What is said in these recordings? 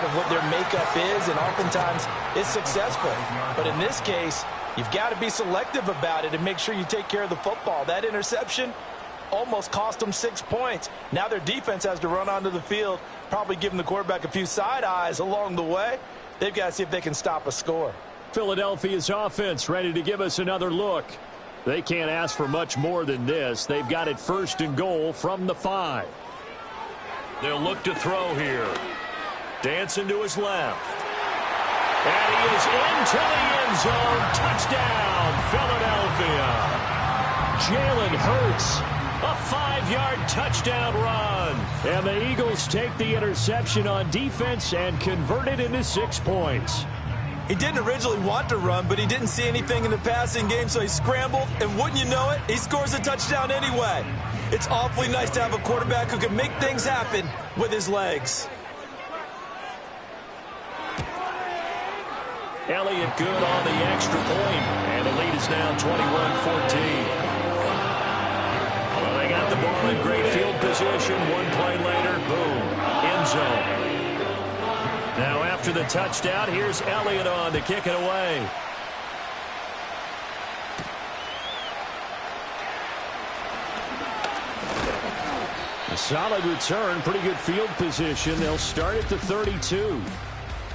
part of what their makeup is, and oftentimes it's successful. But in this case, you've got to be selective about it and make sure you take care of the football. That interception almost cost them 6 points. Now their defense has to run onto the field, probably giving the quarterback a few side eyes along the way. They've got to see if they can stop a score. Philadelphia's offense ready to give us another look. They can't ask for much more than this. They've got it 1st and goal from the 5. They'll look to throw here. Dancing to his left. And he is into the end zone. Touchdown, Philadelphia. Jalen Hurts, a 5-yard touchdown run. And the Eagles take the interception on defense and convert it into 6 points. He didn't originally want to run, but he didn't see anything in the passing game, so he scrambled, and wouldn't you know it, he scores a touchdown anyway. It's awfully nice to have a quarterback who can make things happen with his legs. Elliott good on the extra point, and the lead is now 21-14. Well, they got the ball in great field position. One play later, boom, end zone. Now after the touchdown, here's Elliott on to kick it away. A solid return, pretty good field position. They'll start at the 32.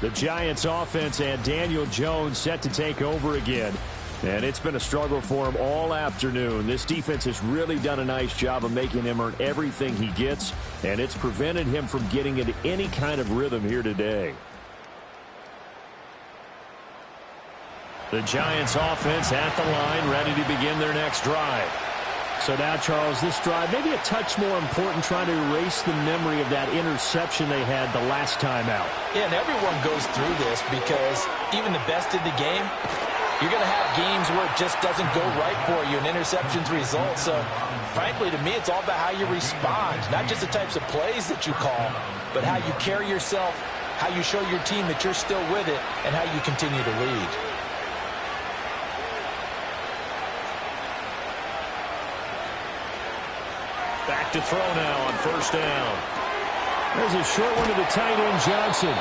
The Giants offense and Daniel Jones set to take over again. And it's been a struggle for him all afternoon. This defense has really done a nice job of making him earn everything he gets, and it's prevented him from getting into any kind of rhythm here today. The Giants offense at the line, ready to begin their next drive. So now, Charles, this drive maybe a touch more important, trying to erase the memory of that interception they had the last time out. Yeah, and everyone goes through this because even the best in the game, you're going to have games where it just doesn't go right for you and interceptions result. So, frankly, to me, it's all about how you respond, not just the types of plays that you call, but how you carry yourself, how you show your team that you're still with it, and how you continue to lead. Back to throw now on 1st down. There's a short one to the tight end, Johnson.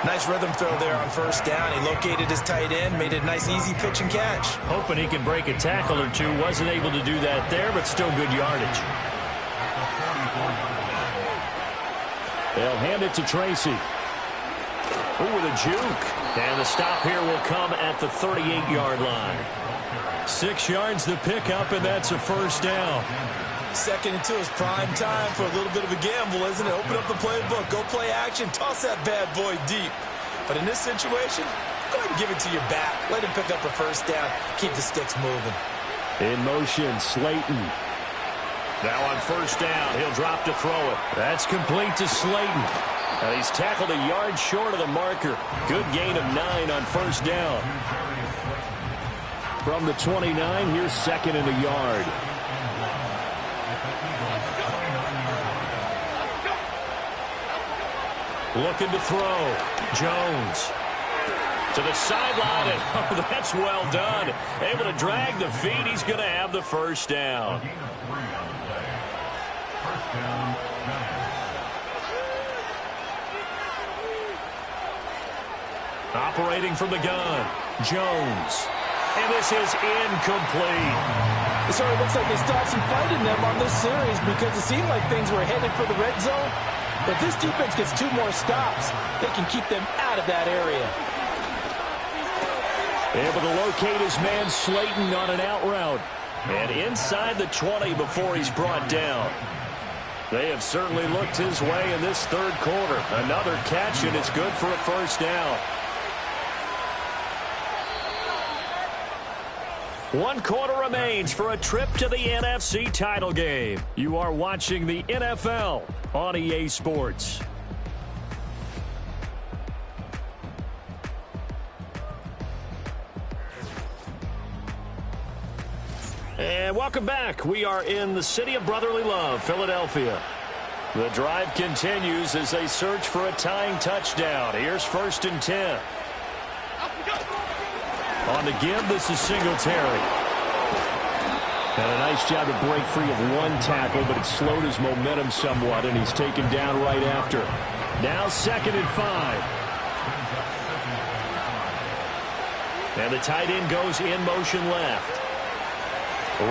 Nice rhythm throw there on 1st down. He located his tight end, made it a nice easy pitch and catch. Hoping he can break a tackle or two. Wasn't able to do that there, but still good yardage. They'll hand it to Tracy. Ooh, with a juke. And the stop here will come at the 38-yard line. 6 yards the pickup, and that's a 1st down. 2nd and 2 is prime time for a little bit of a gamble, isn't it? Open up the playbook, go play action, toss that bad boy deep. But in this situation, go ahead and give it to your back. Let him pick up a 1st down, keep the sticks moving. In motion, Slayton. Now on 1st down, he'll drop to throw it. That's complete to Slayton. Now he's tackled a yard short of the marker. Good gain of 9 on 1st down. From the 29, here's 2nd and a yard. Looking to throw. Jones. To the sideline, and oh, that's well done. Able to drag the feet. He's going to have the 1st down. Operating from the gun. Jones. And this is incomplete. It sort of looks like they still have some fight in them on this series because it seemed like things were headed for the red zone. But this defense gets 2 more stops. They can keep them out of that area. Able to locate his man Slayton on an out route. And inside the 20 before he's brought down. They have certainly looked his way in this 3rd quarter. Another catch, and it's good for a 1st down. 1 quarter remains for a trip to the NFC title game. You are watching the NFL on EA Sports. And welcome back. We are in the city of brotherly love, Philadelphia. The drive continues as they search for a tying touchdown. Here's 1st and 10. On the give, this is Singletary. And a nice job to break free of 1 tackle, but it slowed his momentum somewhat, and he's taken down right after. Now 2nd and 5. And the tight end goes in motion left.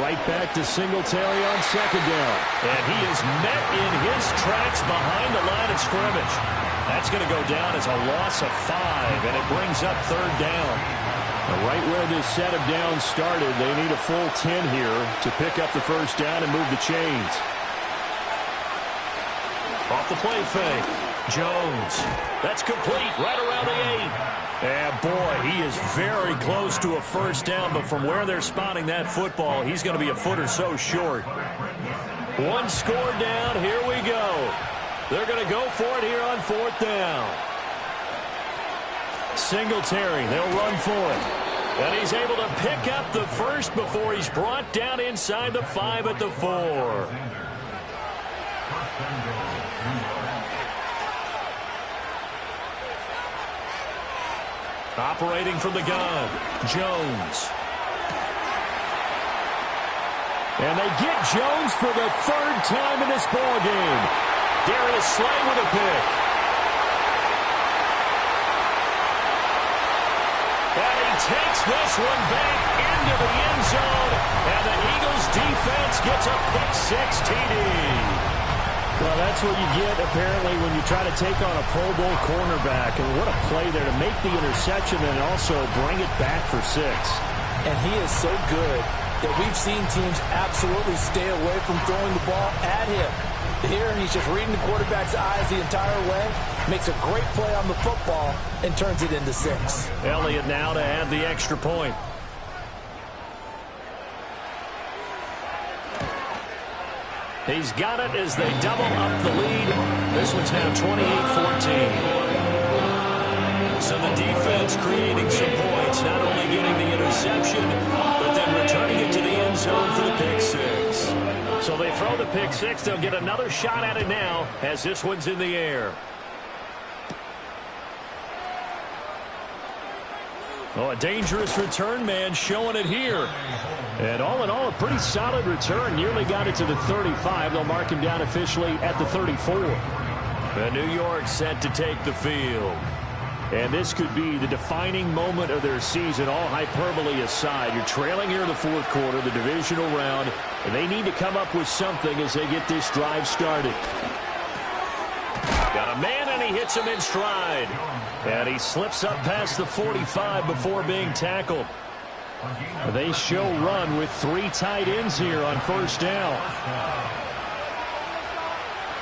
Right back to Singletary on 2nd down. And he is met in his tracks behind the line of scrimmage. That's going to go down as a loss of 5, and it brings up 3rd down. Right where this set of downs started, they need a full 10 here to pick up the 1st down and move the chains. Off the play fake. Jones. That's complete right around the 8. And boy, he is very close to a 1st down, but from where they're spotting that football, he's going to be a foot or so short. 1 score down. Here we go. They're going to go for it here on 4th down. Singletary, they'll run for it. And he's able to pick up the 1st before he's brought down inside the 5 at the 4. Operating from the gun, Jones. And they get Jones for the 3rd time in this ball game. Darius Slay with a pick. And he takes this one back into the end zone. And the Eagles defense gets a pick-6 TD. Well, that's what you get, apparently, when you try to take on a Pro Bowl cornerback. And what a play there to make the interception and also bring it back for 6. And he is so good that we've seen teams absolutely stay away from throwing the ball at him. Here, he's just reading the quarterback's eyes the entire way, makes a great play on the football, and turns it into 6. Elliott now to add the extra point. He's got it as they double up the lead. This one's now 28-14. So the defense creating some points, not only getting the interception, but then returning it to the end zone for the pick-6. So they throw the pick-6. They'll get another shot at it now as this one's in the air. Oh, a dangerous return man showing it here. And all in all, a pretty solid return. Nearly got it to the 35. They'll mark him down officially at the 34. The New York set to take the field. And this could be the defining moment of their season, all hyperbole aside. You're trailing here in the 4th quarter, the divisional round, and they need to come up with something as they get this drive started. Got a man, and he hits him in stride. And he slips up past the 45 before being tackled. They show run with 3 tight ends here on 1st down.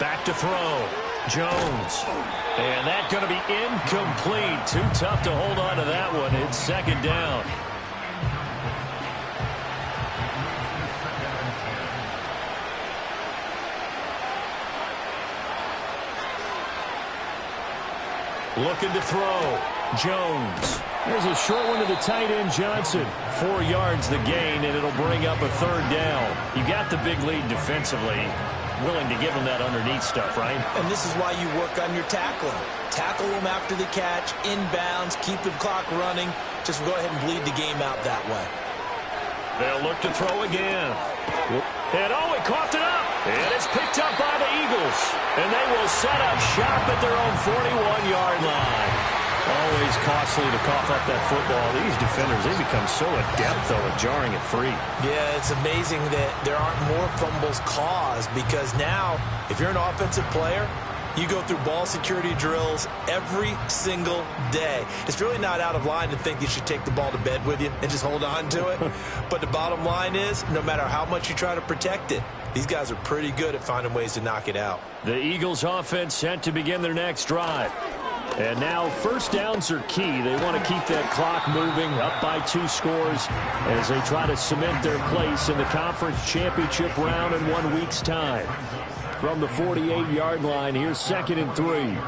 Back to throw. Jones. And that's going to be incomplete. Too tough to hold on to that one. It's 2nd down. Looking to throw. Jones. There's a short one to the tight end, Johnson. 4 yards the gain, and it'll bring up a 3rd down. You got the big lead defensively. Willing to give them that underneath stuff, right? And this is why you work on your tackling. Tackle them after the catch, inbounds, keep the clock running. Just go ahead and bleed the game out that way. They'll look to throw again. And oh, he coughed it up. And it's picked up by the Eagles. And they will set up shop at their own 41-yard line. Always costly to cough up that football. These defenders, they become so adept, though, at jarring it free. Yeah, it's amazing that there aren't more fumbles caused because now, if you're an offensive player, you go through ball security drills every single day. It's really not out of line to think you should take the ball to bed with you and just hold on to it. But the bottom line is, no matter how much you try to protect it, these guys are pretty good at finding ways to knock it out. The Eagles offense set to begin their next drive. And now 1st downs are key. They want to keep that clock moving up by 2 scores as they try to cement their place in the conference championship round in 1 week's time. From the 48-yard line, here's 2nd and 3.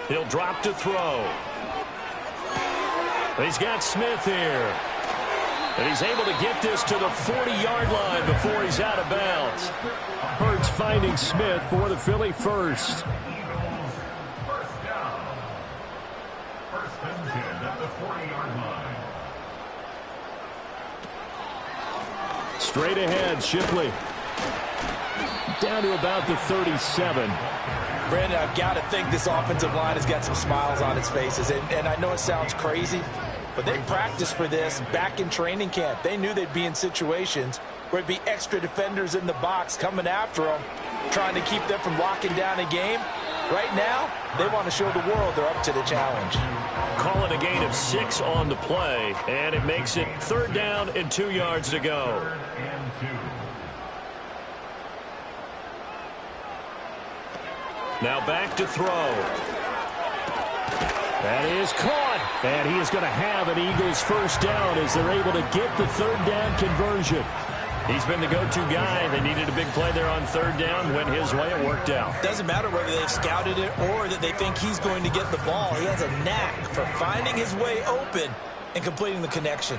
He'll drop to throw. He's got Smith here. And he's able to get this to the 40-yard line before he's out of bounds. Hurts finding Smith for the Philly first. First down. 1st and 10 at the 40-yard line. Straight ahead, Shipley. Down to about the 37. Brandon, I've got to think this offensive line has got some smiles on its faces. And I know it sounds crazy, but they practiced for this back in training camp. They knew they'd be in situations where it'd be extra defenders in the box coming after them, trying to keep them from locking down a game. Right now, they want to show the world they're up to the challenge. Call it a gain of 6 on the play, and it makes it 3rd down and 2 yards to go. Now back to throw. That is caught. And he is going to have an Eagles first down as they're able to get the 3rd down conversion. He's been the go-to guy. They needed a big play there on 3rd down. Went his way. It worked out. Doesn't matter whether they've scouted it or that they think he's going to get the ball. He has a knack for finding his way open and completing the connection.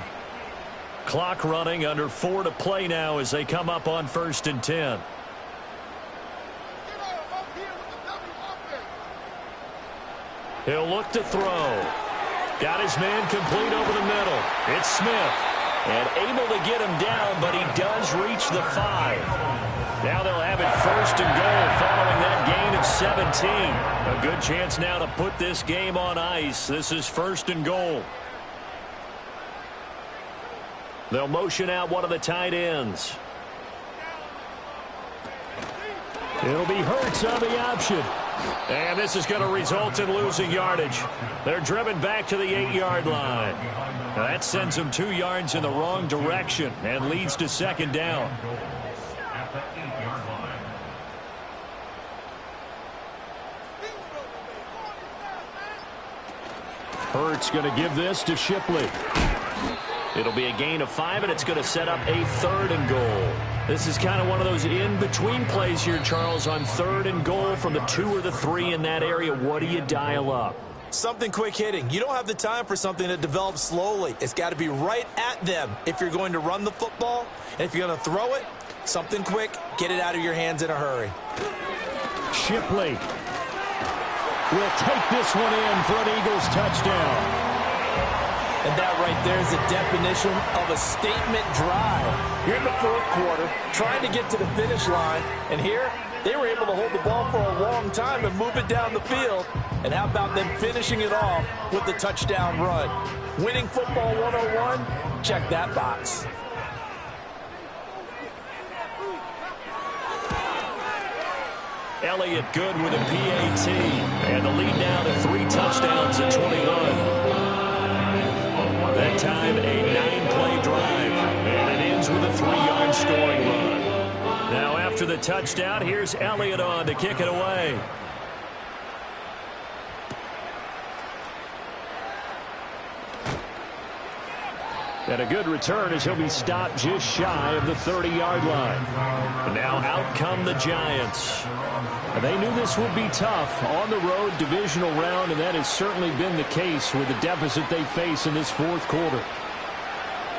Clock running, under 4 to play now as they come up on 1st and 10. He'll look to throw. Got his man complete over the middle. It's Smith. And able to get him down, but he does reach the 5. Now they'll have it 1st and goal following that gain of 17. A good chance now to put this game on ice. This is 1st and goal. They'll motion out one of the tight ends. It'll be Hurts on the option. And this is going to result in losing yardage. They're driven back to the 8-yard line. Now that sends them 2 yards in the wrong direction and leads to 2nd down. At the 8-yard line. Hurts going to give this to Shipley. It'll be a gain of 5, and it's going to set up a 3rd and goal. This is kind of one of those in-between plays here, Charles, on 3rd and goal from the 2 or the 3 in that area. What do you dial up? Something quick hitting. You don't have the time for something that develops slowly. It's got to be right at them if you're going to run the football. And if you're going to throw it, something quick, get it out of your hands in a hurry. Shipley will take this one in for an Eagles touchdown. And that right there is the definition of a statement drive. You're in the 4th quarter, trying to get to the finish line, and here they were able to hold the ball for a long time and move it down the field. And how about them finishing it off with the touchdown run? Winning football 101? Check that box. Elliott good with a PAT, and the lead now to 3 touchdowns at 21. That time, a 9-play drive, and it ends with a 3-yard scoring run. Now, after the touchdown, here's Elliott on to kick it away. And a good return as he'll be stopped just shy of the 30-yard line. And now out come the Giants. And they knew this would be tough on the road divisional round, and that has certainly been the case with the deficit they face in this 4th quarter.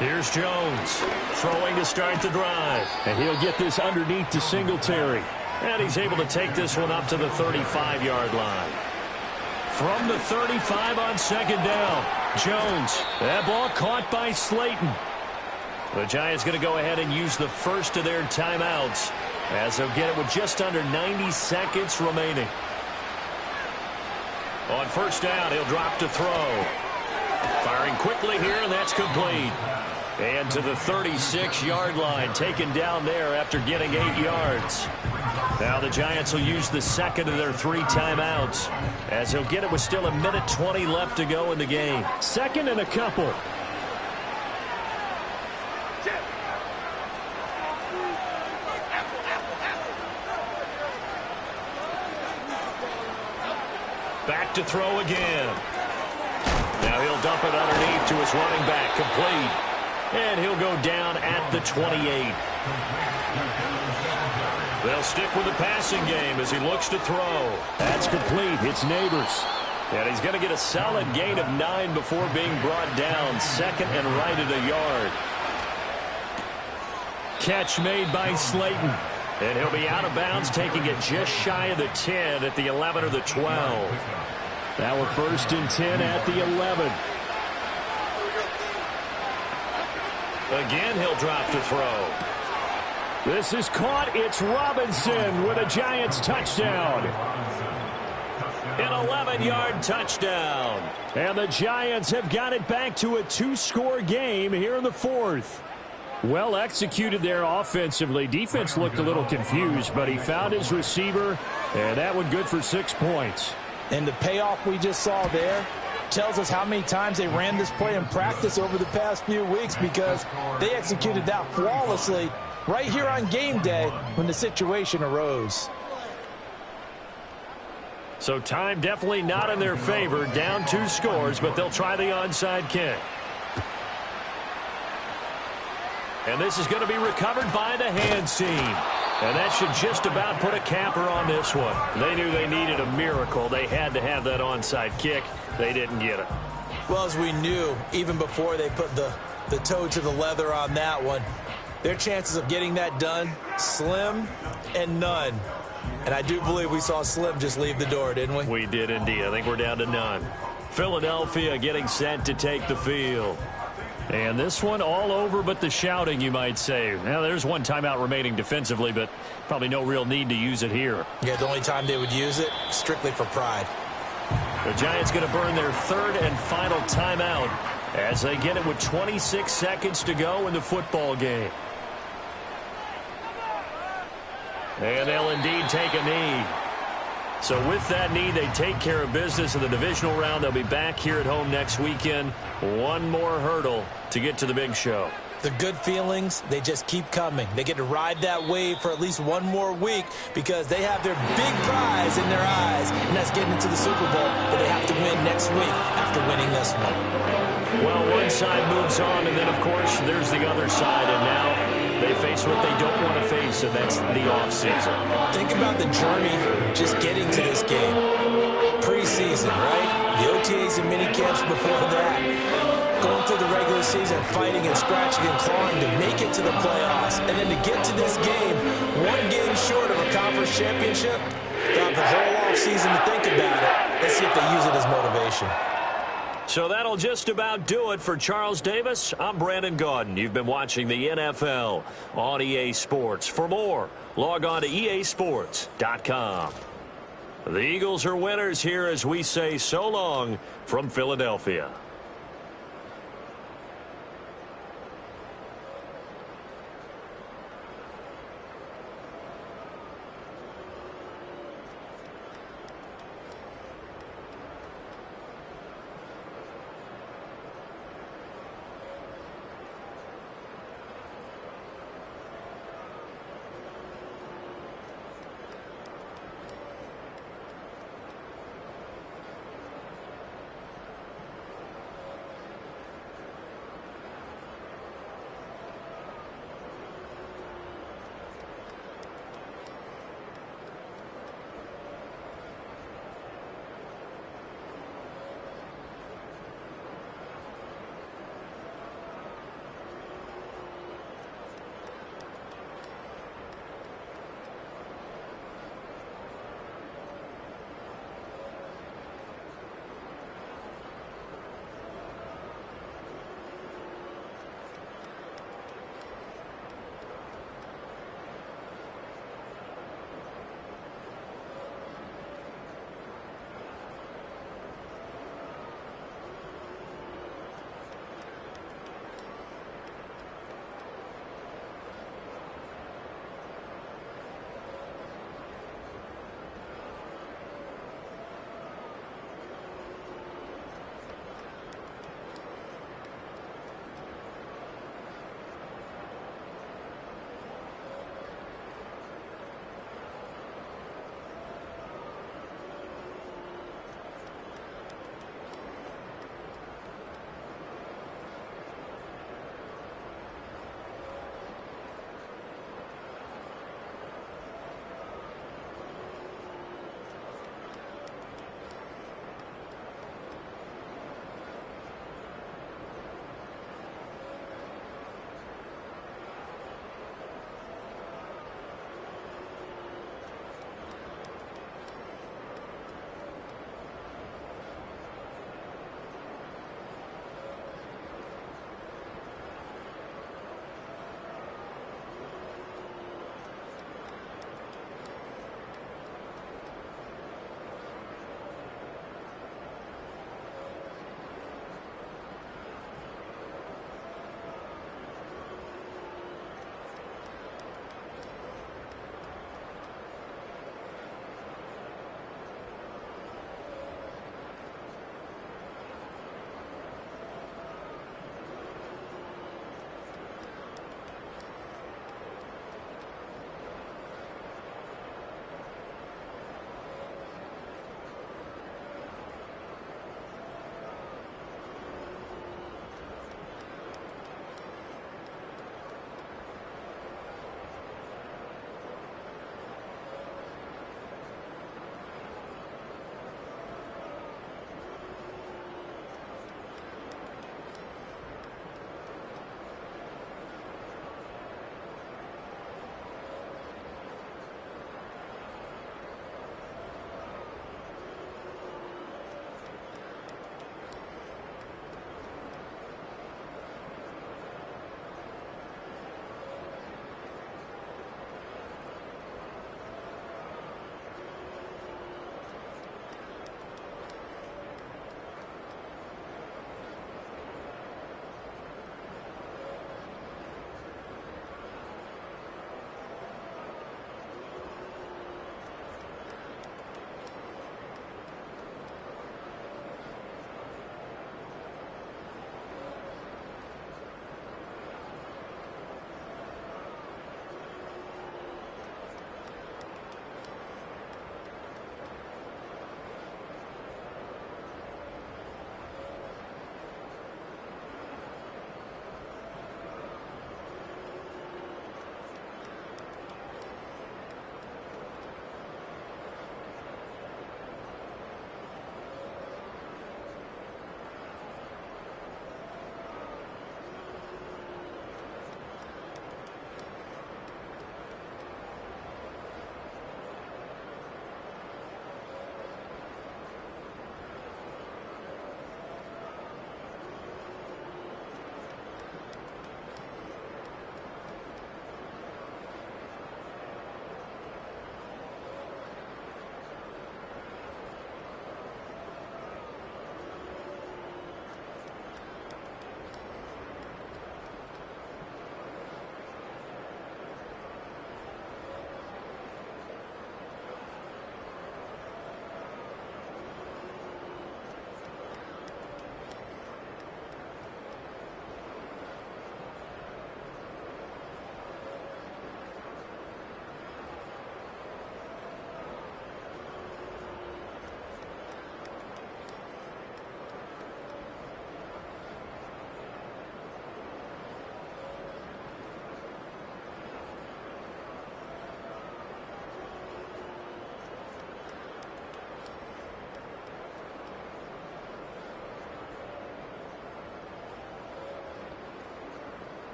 Here's Jones throwing to start the drive. And he'll get this underneath to Singletary. And he's able to take this one up to the 35-yard line. From the 35 on 2nd down, Jones. That ball caught by Slayton. The Giants going to go ahead and use the first of their timeouts as they'll get it with just under 90 seconds remaining. On 1st down, he'll drop to throw. Firing quickly here, and that's complete. And to the 36-yard line, taken down there after getting 8 yards. Now the Giants will use the 2nd of their 3 timeouts as they'll get it with still 1:20 left to go in the game. 2nd and a couple. Back to throw again. Now he'll dump it underneath to his running back, complete. And he'll go down at the 28. They'll stick with the passing game as he looks to throw. That's complete. It's Neighbors. And he's going to get a solid gain of 9 before being brought down. 2nd and right at a yard. Catch made by Slayton. And he'll be out of bounds, taking it just shy of the 10 at the 11 or the 12. Now we're 1st and 10 at the 11. Again, he'll drop to throw. This is caught. It's Robinson with a Giants touchdown. An 11-yard touchdown. And the Giants have got it back to a 2-score game here in the fourth. Well executed there offensively. Defense looked a little confused, but he found his receiver, and that one good for 6 points. And the payoff we just saw there tells us how many times they ran this play in practice over the past few weeks, because they executed that flawlessly right here on game day when the situation arose. So time definitely not in their favor. Down 2 scores, but they'll try the onside kick. And this is going to be recovered by the hands team. And that should just about put a capper on this one. They knew they needed a miracle. They had to have that onside kick. They didn't get it. Well, as we knew, even before they put the toe to the leather on that one, their chances of getting that done, slim and none. And I do believe we saw Slim just leave the door, didn't we? We did indeed. I think we're down to none. Philadelphia getting set to take the field. And this one all over but the shouting, you might say. Now, there's one timeout remaining defensively, but probably no real need to use it here. Yeah, the only time they would use it, strictly for pride. The Giants going to burn their 3rd and final timeout as they get it with 26 seconds to go in the football game. And they'll indeed take a knee. So with that knee, they take care of business in the divisional round. They'll be back here at home next weekend. One more hurdle to get to the big show. The good feelings, they just keep coming. They get to ride that wave for at least one more week because they have their big prize in their eyes, and that's getting into the Super Bowl. But they have to win next week after winning this one. Well, one side moves on, and then, of course, there's the other side. And now they face what they don't want to face, and that's the offseason. Think about the journey just getting to this game. Preseason, right? The OTAs and minicamps before that. Going through the regular season, fighting and scratching and clawing to make it to the playoffs. And then to get to this game, one game short of a conference championship, they'll have the whole offseason to think about it. Let's see if they use it as motivation. So that'll just about do it for Charles Davis. I'm Brandon Gaudin. You've been watching the NFL on EA Sports. For more, log on to easports.com. The Eagles are winners here as we say so long from Philadelphia.